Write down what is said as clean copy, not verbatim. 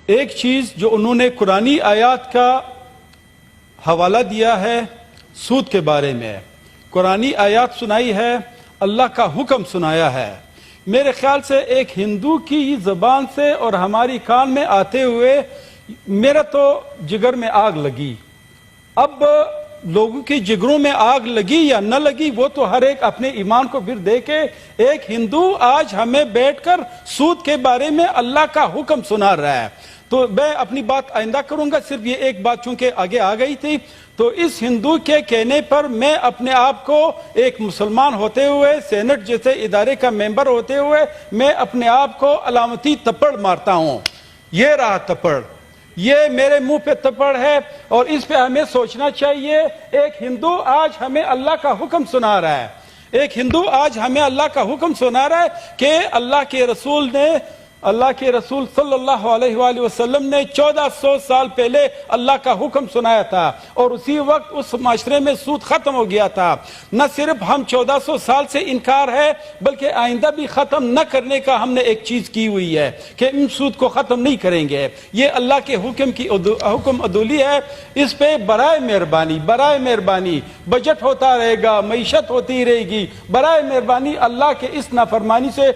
ایک چیز جو انہوں نے قرآنی آیات کا حوالہ دیا ہے سود کے بارے میں، قرآنی آیات سنائی ہے، اللہ کا حکم سنایا ہے، میرے خیال سے ایک ہندو کی زبان سے اور ہماری کان میں آتے ہوئے میرا تو جگر میں آگ لگی۔ اب لوگوں کی جگروں میں آگ لگی یا نہ لگی وہ تو ہر ایک اپنے ایمان کو پھر دیکھے۔ ایک ہندو آج ہمیں بیٹھ کر سود کے بارے میں اللہ کا حکم سنا رہا ہے۔ تو میں اپنی بات آئندہ کروں گا، صرف یہ ایک بات چونکہ آگے آ گئی تھی، تو اس ہندو کے کہنے پر میں اپنے آپ کو ایک مسلمان ہوتے ہوئے، سینٹ جیسے ادارے کا ممبر ہوتے ہوئے، میں اپنے آپ کو علامتی تپڑ مارتا ہوں۔ یہ رہا تپڑ، یہ میرے منہ پہ تپڑ ہے، اور اس پہ ہمیں سوچنا چاہیے۔ ایک ہندو آج ہمیں اللہ کا حکم سنا رہا ہے، ایک ہندو آج ہمیں اللہ کا حکم سنا رہا ہے کہ اللہ کے رسول صلی اللہ علیہ وآلہ وسلم نے 1400 سال پہلے اللہ کا حکم سنایا تھا، اور اسی وقت اس معاشرے میں سود ختم ہو گیا تھا۔ نہ صرف ہم 1400 سال سے انکار ہے، بلکہ آئندہ بھی ختم نہ کرنے کا ہم نے ایک چیز کی ہوئی ہے کہ ان سود کو ختم نہیں کریں گے۔ یہ اللہ کے حکم عدولی ہے، اس پہ برائے مہربانی بجٹ ہوتا رہے گا، معیشت ہوتی رہے گی، برائے مہربانی اللہ کے اس نافرمانی سے